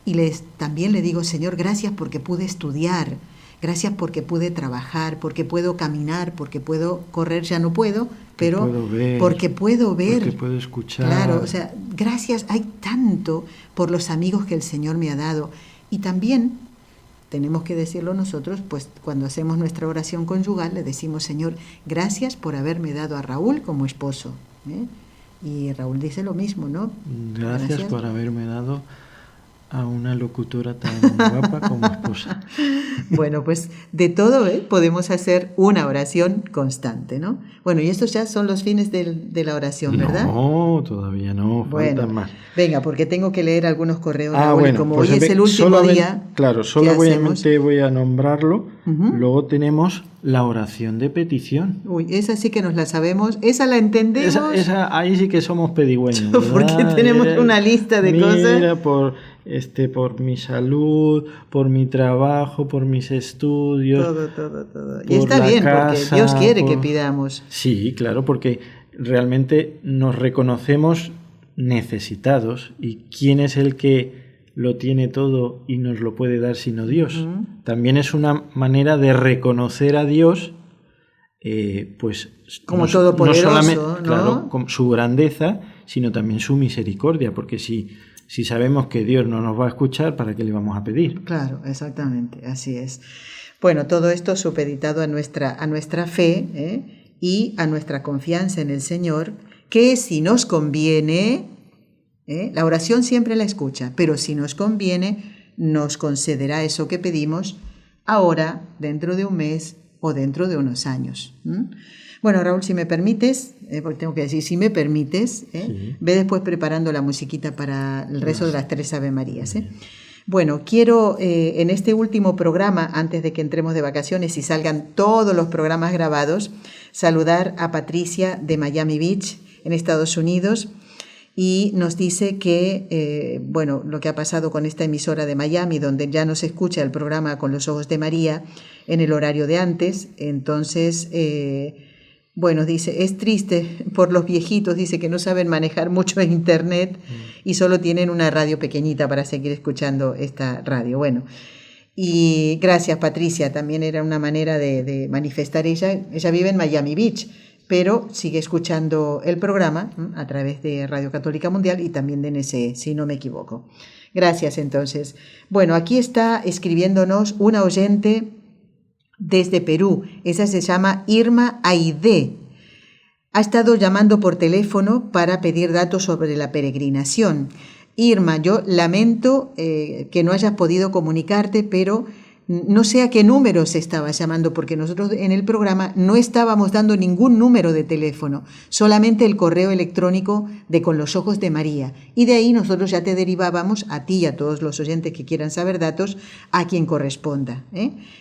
Y también le digo, Señor, gracias porque pude estudiar, gracias porque pude trabajar, porque puedo caminar, porque puedo correr, ya no puedo, pero porque puedo ver, porque puedo escuchar. Claro, o sea, gracias, hay tanto por los amigos que el Señor me ha dado. Y también tenemos que decirlo nosotros, pues cuando hacemos nuestra oración conyugal, le decimos, Señor, gracias por haberme dado a Raúl como esposo. Y Raúl dice lo mismo, ¿no? Gracias por haberme dado a una locutora tan guapa como esposa. Bueno, pues de todo podemos hacer una oración constante, ¿no? Bueno, y estos ya son los fines de la oración, ¿verdad? No, todavía no, bueno, faltan más. Venga, porque tengo que leer algunos correos, Raúl, bueno, como pues hoy es el último día. Claro, solamente voy a nombrarlo. Uh-huh. Luego tenemos la oración de petición. Uy, esa sí que nos la sabemos, esa la entendemos. Esa ahí sí que somos pedigüeños, ¿verdad? Porque tenemos una lista de cosas. Mira, por mi salud, por mi trabajo, por mis estudios. Todo. Y está bien, porque Dios quiere que pidamos. Sí, claro, porque realmente nos reconocemos necesitados. ¿Y quién es el que lo tiene todo y nos lo puede dar sino Dios? Uh-huh. También es una manera de reconocer a Dios, pues como todopoderoso, no solamente, claro, con su grandeza, sino también su misericordia, porque si sabemos que Dios no nos va a escuchar, ¿para qué le vamos a pedir? Claro, exactamente, así es. Bueno, todo esto supeditado a nuestra fe y a nuestra confianza en el Señor, que si nos conviene, la oración siempre la escucha, pero si nos conviene, nos concederá eso que pedimos ahora, dentro de un mes o dentro de unos años. Bueno, Raúl, si me permites, porque tengo que decir, si me permites, sí, ve después preparando la musiquita para el rezo de las 3 Ave Marías. Bueno, quiero en este último programa, antes de que entremos de vacaciones y salgan todos los programas grabados, saludar a Patricia de Miami Beach, en Estados Unidos, y nos dice que, lo que ha pasado con esta emisora de Miami, donde ya no se escucha el programa Con los Ojos de María en el horario de antes, entonces... dice, es triste por los viejitos, dice que no saben manejar mucho internet y solo tienen una radio pequeñita para seguir escuchando esta radio. Bueno, y gracias Patricia, también era una manera de manifestar ella vive en Miami Beach, pero sigue escuchando el programa a través de Radio Católica Mundial y también de NSE, si no me equivoco. Gracias entonces. Bueno, aquí está escribiéndonos una oyente desde Perú, esa se llama Irma Aide. Ha estado llamando por teléfono para pedir datos sobre la peregrinación. Irma, yo lamento que no hayas podido comunicarte, pero no sé a qué número se estaba llamando, porque nosotros en el programa no estábamos dando ningún número de teléfono, solamente el correo electrónico de Con los Ojos de María. Y de ahí nosotros ya te derivábamos a ti y a todos los oyentes que quieran saber datos, a quien corresponda.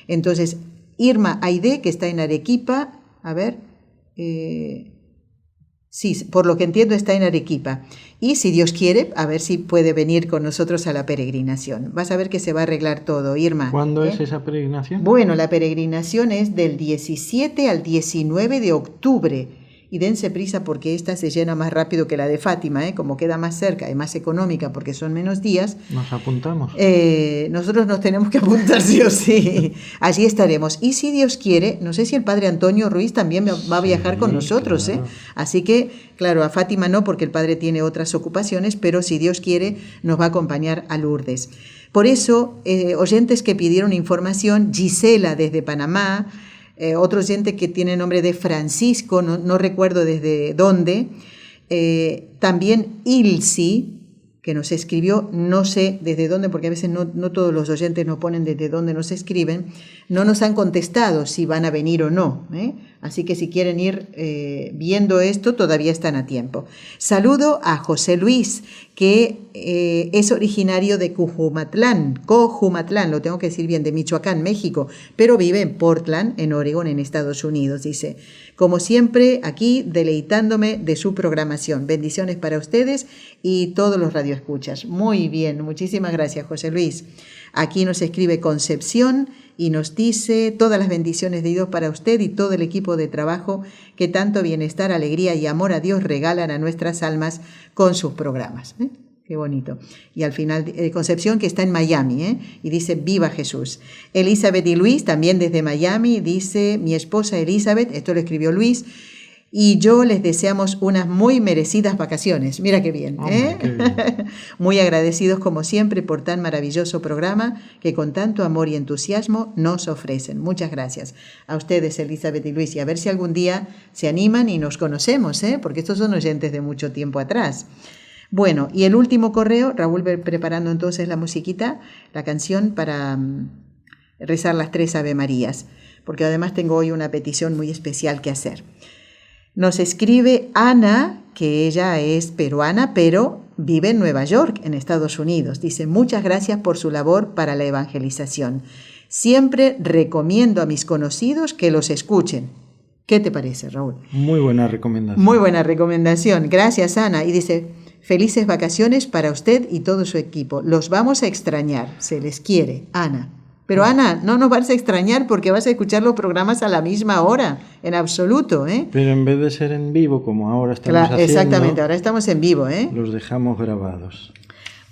Entonces, Irma Aide, que está en Arequipa, a ver, Sí, por lo que entiendo está en Arequipa. Y si Dios quiere, a ver si puede venir con nosotros a la peregrinación. Vas a ver que se va a arreglar todo, Irma. ¿Cuándo es esa peregrinación? Bueno, la peregrinación es del 17 al 19 de octubre. Y dense prisa porque esta se llena más rápido que la de Fátima, como queda más cerca y más económica porque son menos días. ¿Nos apuntamos? Nosotros nos tenemos que apuntar sí o sí. Allí estaremos. Y si Dios quiere, no sé si el padre Antonio Ruiz también va a viajar con nosotros. Claro. Así que, claro, a Fátima no porque el padre tiene otras ocupaciones, pero si Dios quiere nos va a acompañar a Lourdes. Por eso, oyentes que pidieron información, Gisela desde Panamá, otro oyente que tiene nombre de Francisco, no recuerdo desde dónde, también Ilsi, que nos escribió, no sé desde dónde, porque a veces no todos los oyentes nos ponen desde dónde nos escriben, no nos han contestado si van a venir o no, así que si quieren ir viendo esto, todavía están a tiempo. Saludo a José Luis, que es originario de Cojumatlán, lo tengo que decir bien, de Michoacán, México, pero vive en Portland, en Oregon, en Estados Unidos, dice. Como siempre, aquí deleitándome de su programación. Bendiciones para ustedes y todos los radioescuchas. Muy bien, muchísimas gracias, José Luis. Aquí nos escribe Concepción y nos dice todas las bendiciones de Dios para usted y todo el equipo de trabajo que tanto bienestar, alegría y amor a Dios regalan a nuestras almas con sus programas. Qué bonito. Y al final, Concepción, que está en Miami, y dice, viva Jesús. Elizabeth y Luis, también desde Miami, dice, mi esposa Elizabeth, esto lo escribió Luis, y yo les deseamos unas muy merecidas vacaciones. Mira qué bien, Qué bien. Muy agradecidos como siempre por tan maravilloso programa que con tanto amor y entusiasmo nos ofrecen. Muchas gracias a ustedes, Elizabeth y Luis, y a ver si algún día se animan y nos conocemos, porque estos son oyentes de mucho tiempo atrás. Bueno, y el último correo, Raúl preparando entonces la musiquita, la canción para rezar las 3 Ave Marías, porque además tengo hoy una petición muy especial que hacer. Nos escribe Ana, que ella es peruana, pero vive en Nueva York, en Estados Unidos. Dice, muchas gracias por su labor para la evangelización. Siempre recomiendo a mis conocidos que los escuchen. ¿Qué te parece, Raúl? Muy buena recomendación. Muy buena recomendación. Gracias, Ana. Y dice, felices vacaciones para usted y todo su equipo. Los vamos a extrañar. Se les quiere, Ana. Pero Ana, no nos vas a extrañar porque vas a escuchar los programas a la misma hora, en absoluto, Pero en vez de ser en vivo, como ahora estamos haciendo... Exactamente, ahora estamos en vivo, Los dejamos grabados.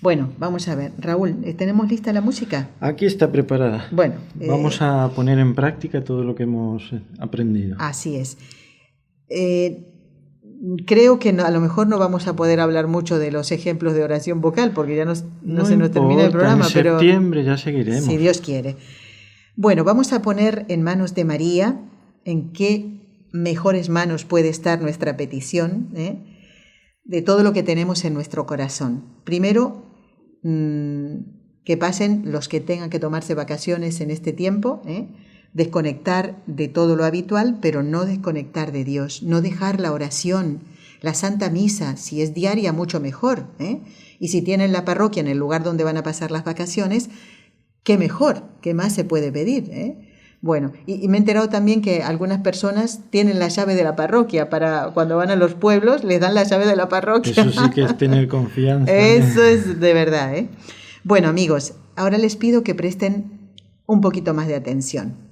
Bueno, vamos a ver. Raúl, ¿tenemos lista la música? Aquí está preparada. Bueno. Vamos a poner en práctica todo lo que hemos aprendido. Así es. Creo que a lo mejor no vamos a poder hablar mucho de los ejemplos de oración vocal porque ya no se nos termina el programa. En septiembre ya seguiremos. Si Dios quiere. Bueno, vamos a poner en manos de María, en qué mejores manos puede estar nuestra petición, de todo lo que tenemos en nuestro corazón. Primero, que pasen los que tengan que tomarse vacaciones en este tiempo, desconectar de todo lo habitual, pero no desconectar de Dios, no dejar la oración, la Santa Misa, si es diaria, mucho mejor, y si tienen la parroquia en el lugar donde van a pasar las vacaciones, qué mejor, qué más se puede pedir, Bueno, y me he enterado también que algunas personas tienen la llave de la parroquia, para cuando van a los pueblos les dan la llave de la parroquia. Eso sí que es tener confianza. Eso es de verdad, Bueno, amigos, ahora les pido que presten un poquito más de atención,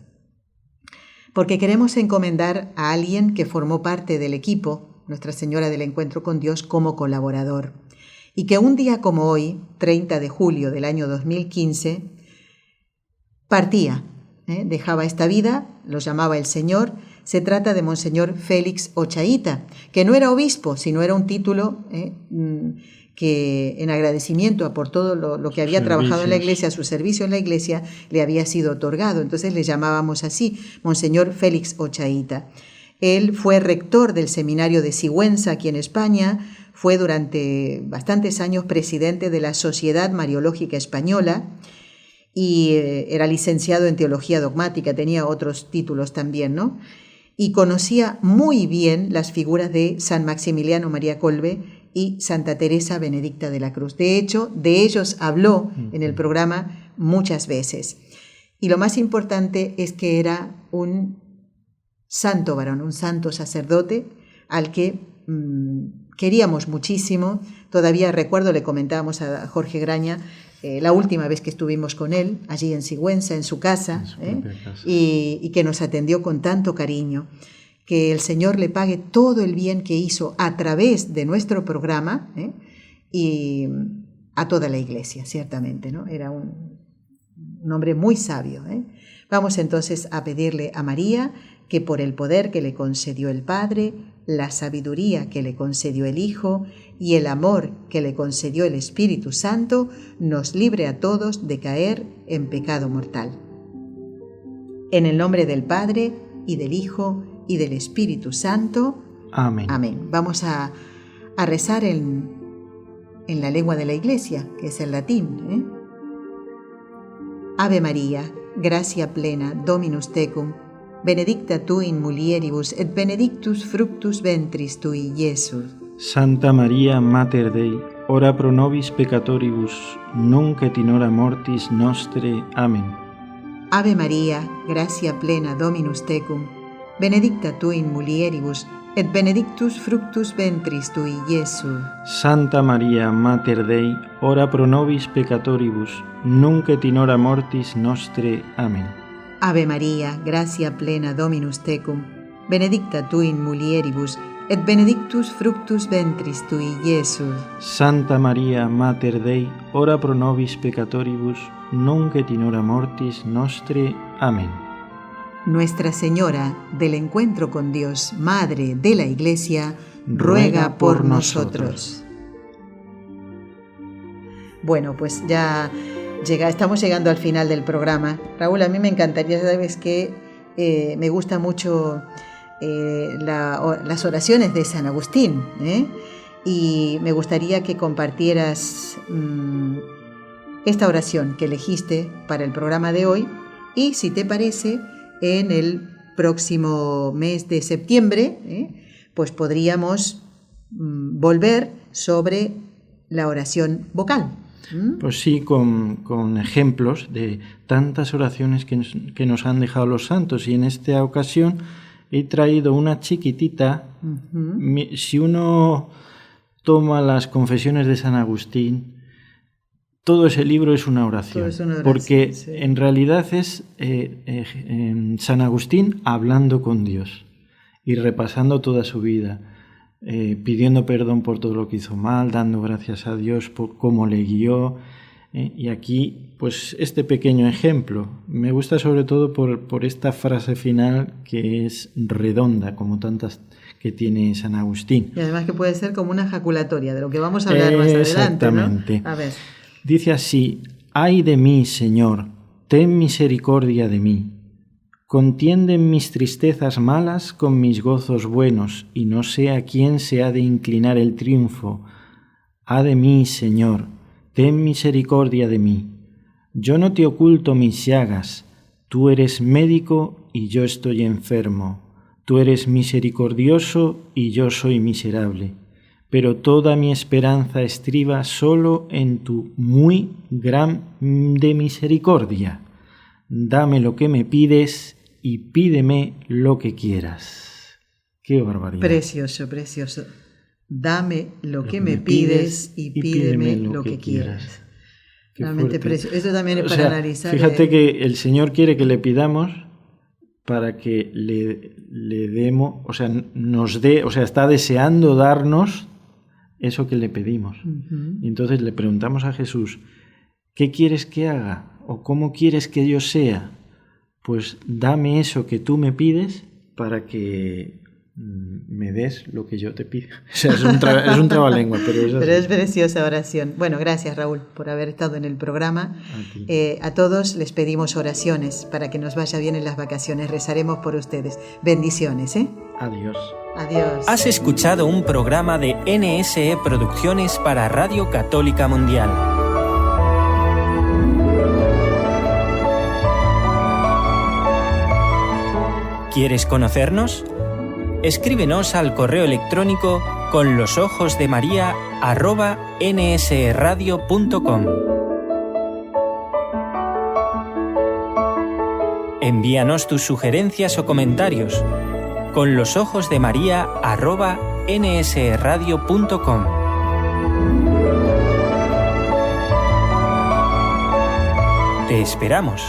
porque queremos encomendar a alguien que formó parte del equipo, Nuestra Señora del Encuentro con Dios, como colaborador, y que un día como hoy, 30 de julio del año 2015, partía, dejaba esta vida, lo llamaba el Señor. Se trata de Monseñor Félix Ochaíta, que no era obispo, sino era un título que en agradecimiento por todo lo que había trabajado en la iglesia, su servicio en la iglesia, le había sido otorgado. Entonces le llamábamos así, Monseñor Félix Ochaíta. Él fue rector del seminario de Sigüenza, aquí en España, fue durante bastantes años presidente de la Sociedad Mariológica Española y era licenciado en Teología Dogmática, tenía otros títulos también, ¿no? Y conocía muy bien las figuras de San Maximiliano María Kolbe y Santa Teresa Benedicta de la Cruz. De hecho, de ellos habló en el programa muchas veces. Y lo más importante es que era un santo varón, un santo sacerdote al que queríamos muchísimo. Todavía recuerdo, le comentábamos a Jorge Graña, la última vez que estuvimos con él, allí en Sigüenza, en su casa, y que nos atendió con tanto cariño. Que el Señor le pague todo el bien que hizo a través de nuestro programa, y a toda la iglesia, ciertamente, ¿no? Era un hombre muy sabio. Vamos entonces a pedirle a María que por el poder que le concedió el Padre, la sabiduría que le concedió el Hijo y el amor que le concedió el Espíritu Santo, nos libre a todos de caer en pecado mortal. En el nombre del Padre, y del Hijo, y del Espíritu Santo. Amén. Amén. Vamos a rezar en la lengua de la Iglesia, que es el latín. Ave María, gracia plena, Dominus tecum, benedicta tu in mulieribus, et benedictus fructus ventris tui, Iesus. Santa María, Mater Dei, ora pro nobis peccatoribus, nunc et in hora mortis nostre. Amén. Ave María, gracia plena, Dominus tecum, benedicta tu in mulieribus, et benedictus fructus ventris tui, Iesus. Santa María, Mater Dei, ora pro nobis peccatoribus, nunc et in hora mortis nostre. Amén. Ave María, gracia plena, Dominus tecum, benedicta tu in mulieribus, et benedictus fructus ventris tui, Iesus. Santa María, Mater Dei, ora pro nobis peccatoribus, nunc et in hora mortis nostre. Amén. Nuestra Señora del Encuentro con Dios, Madre de la Iglesia, ruega por nosotros. Bueno, pues ya estamos llegando al final del programa. Raúl, a mí me encantaría, sabes que me gusta mucho las oraciones de San Agustín, y me gustaría que compartieras esta oración que elegiste para el programa de hoy, y si te parece, en el próximo mes de septiembre, pues podríamos volver sobre la oración vocal. Pues sí, con ejemplos de tantas oraciones que nos han dejado los santos, y en esta ocasión he traído una chiquitita. Si uno toma las confesiones de San Agustín, todo ese libro es una oración, porque sí, en realidad es San Agustín hablando con Dios y repasando toda su vida, pidiendo perdón por todo lo que hizo mal, dando gracias a Dios por cómo le guió. Y aquí, pues este pequeño ejemplo, me gusta sobre todo por esta frase final que es redonda, como tantas que tiene San Agustín. Y además que puede ser como una ejaculatoria, de lo que vamos a hablar más adelante. Exactamente. ¿No? A ver. Dice así: ay de mí, Señor, ten misericordia de mí. Contienden mis tristezas malas con mis gozos buenos, y no sé a quién se ha de inclinar el triunfo. Ah de mí, Señor, ten misericordia de mí. Yo no te oculto mis llagas, tú eres médico y yo estoy enfermo. Tú eres misericordioso y yo soy miserable. Pero toda mi esperanza estriba solo en tu muy grande misericordia. Dame lo que me pides y pídeme lo que quieras. ¡Qué barbaridad! Precioso, precioso. Dame lo que me pides y pídeme lo que quieras. Realmente precioso. Eso también es para analizar. Fíjate que el Señor quiere que le pidamos para que le demos, o sea, nos dé, o sea, está deseando darnos eso que le pedimos. Y entonces le preguntamos a Jesús: ¿qué quieres que haga? ¿O cómo quieres que yo sea? Pues dame eso que tú me pides para que me des lo que yo te pido. O sea, es un trabalengua, pero es preciosa oración. Bueno, gracias, Raúl, por haber estado en el programa. A todos les pedimos oraciones para que nos vaya bien en las vacaciones. Rezaremos por ustedes. Bendiciones, ¿eh? Adiós. Adiós. Has escuchado un programa de NSE Producciones para Radio Católica Mundial. ¿Quieres conocernos? Escríbenos al correo electrónico conlosojosdemaria@nsradio.com. Envíanos tus sugerencias o comentarios. conlosojosdemaria@nsradio.com. nsradio.com. Te esperamos.